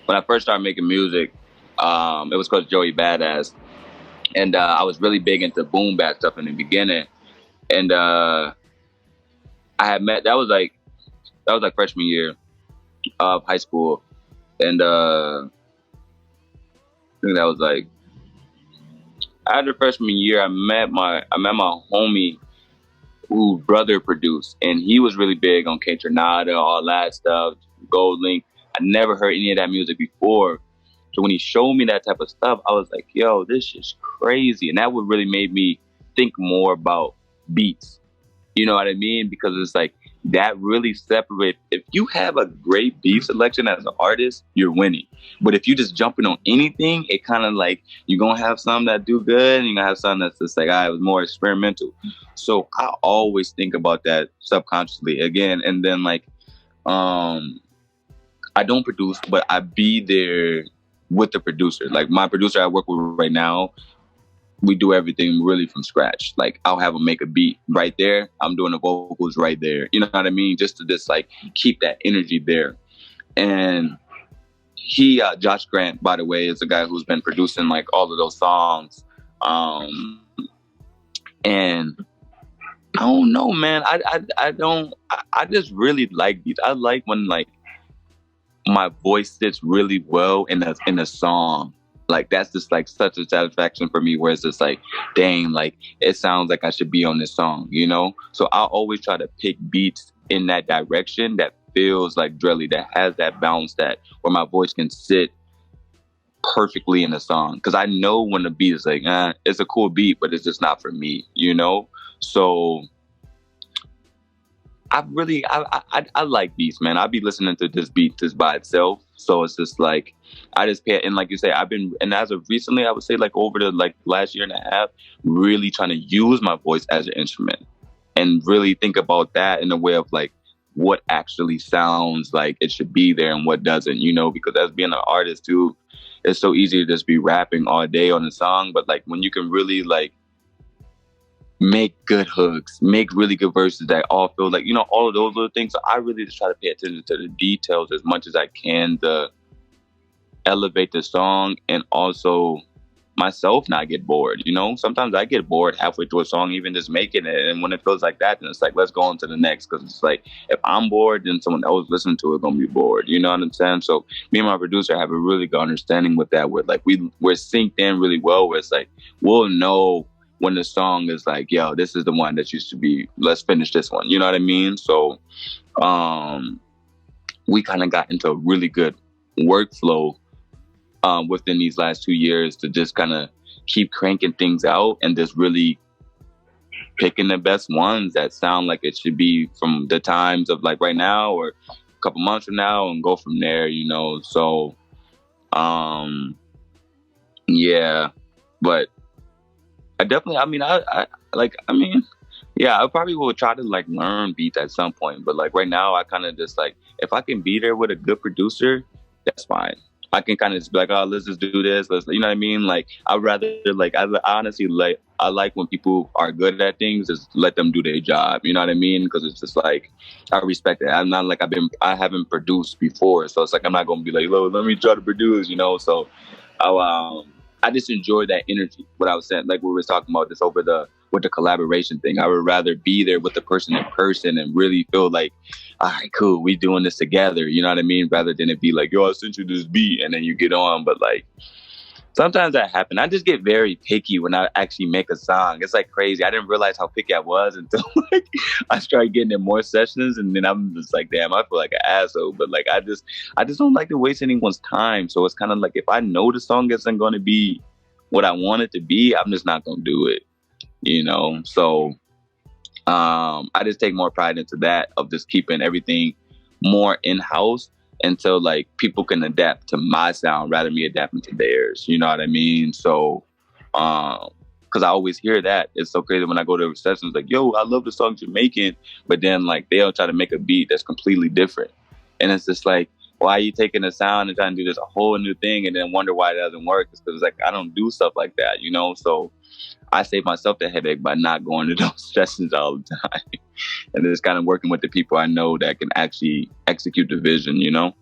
when I first started making music, it was called Joey Badass, and I was really big into boom bap stuff in the beginning, and I had met that was like freshman year of high school, and I think that was like after freshman year. I met my homie who brother produced, and he was really big on K Tronada, all that stuff, Gold Link. I never heard any of that music before. So when he showed me that type of stuff, I was like, yo, this is crazy. And that would really made me think more about beats. You know what I mean? Because it's like that really separate. If you have a great beat selection as an artist, you're winning. But if you just jumping on anything, it kind of like you're gonna have some that do good, and you're gonna have some that's just like, it was more experimental. So I always think about that subconsciously again, and then like, I don't produce, but I be there with the producer. Like my producer I work with right now, we do everything really from scratch. Like I'll have him make a beat right there. I'm doing the vocals right there. You know what I mean? Just to just like keep that energy there. And he, Josh Grant, by the way, is the guy who's been producing like all of those songs. And I don't know, man. I just really like beats. I like when like my voice sits really well in a song. Like that's just like such a satisfaction for me, where it's just like, dang, like it sounds like I should be on this song, you know? So I'll always try to pick beats in that direction that feels like Drelli, that has that bounce, that where my voice can sit perfectly in a song. Cause I know when the beat is like, it's a cool beat, but it's just not for me, you know? So I like beats, man. I'll be listening to this beat just by itself. So it's just like, I just pay, and like you say, and as of recently, I would say like over the like last year and a half, really trying to use my voice as an instrument and really think about that in a way of like what actually sounds like it should be there and what doesn't, you know, because as being an artist too, it's so easy to just be rapping all day on a song. But like when you can really like make good hooks, make really good verses that all feel like, you know, all of those little things. So I really just try to pay attention to the details as much as I can to elevate the song, and also myself not get bored. You know, sometimes I get bored halfway through a song, even just making it. And when it feels like that, then it's like, let's go on to the next. Cause it's like, if I'm bored, then someone else listening to it gonna be bored. You know what I'm saying? So me and my producer have a really good understanding with that, where like we're synced in really well, where it's like, we'll know when the song is like, yo, this is the one that used to be, let's finish this one. You know what I mean? So we kind of got into a really good workflow within these last 2 years to just kind of keep cranking things out and just really picking the best ones that sound like it should be from the times of like right now or a couple months from now, and go from there, you know? So, yeah, but I definitely, yeah, I probably will try to like learn beats at some point, but like right now, I kind of just like, if I can be there with a good producer, that's fine. I can kind of just be like, oh, let's just do this. You know what I mean? Like, I'd rather like, I honestly like, I like when people are good at things, just let them do their job. You know what I mean? Because it's just like, I respect it. I'm not like I haven't produced before, so it's like I'm not gonna be like, oh, let me try to produce, you know? So, I just enjoy that energy. What I was saying, like we were talking about this with the collaboration thing. I would rather be there with the person in person and really feel like, all right, cool, we doing this together. You know what I mean? Rather than it be like, yo, I sent you this beat and then you get on. But like, sometimes that happens. I just get very picky when I actually make a song. It's like crazy. I didn't realize how picky I was until like I started getting in more sessions, and then I'm just like, damn, I feel like an asshole. But like, I just don't like to waste anyone's time. So it's kind of like, if I know the song isn't going to be what I want it to be, I'm just not going to do it. You know. So I just take more pride into that, of just keeping everything more in house until like people can adapt to my sound rather than me adapting to theirs. You know what I mean? So, because I always hear that. It's so crazy when I go to sessions like, yo, I love the songs you're making, but then like they'll try to make a beat that's completely different. And it's just like, why are you taking a sound and trying to do this a whole new thing and then wonder why it doesn't work? It's because like I don't do stuff like that, you know? So I save myself the headache by not going to those sessions all the time. And just kind of working with the people I know that can actually execute the vision, you know?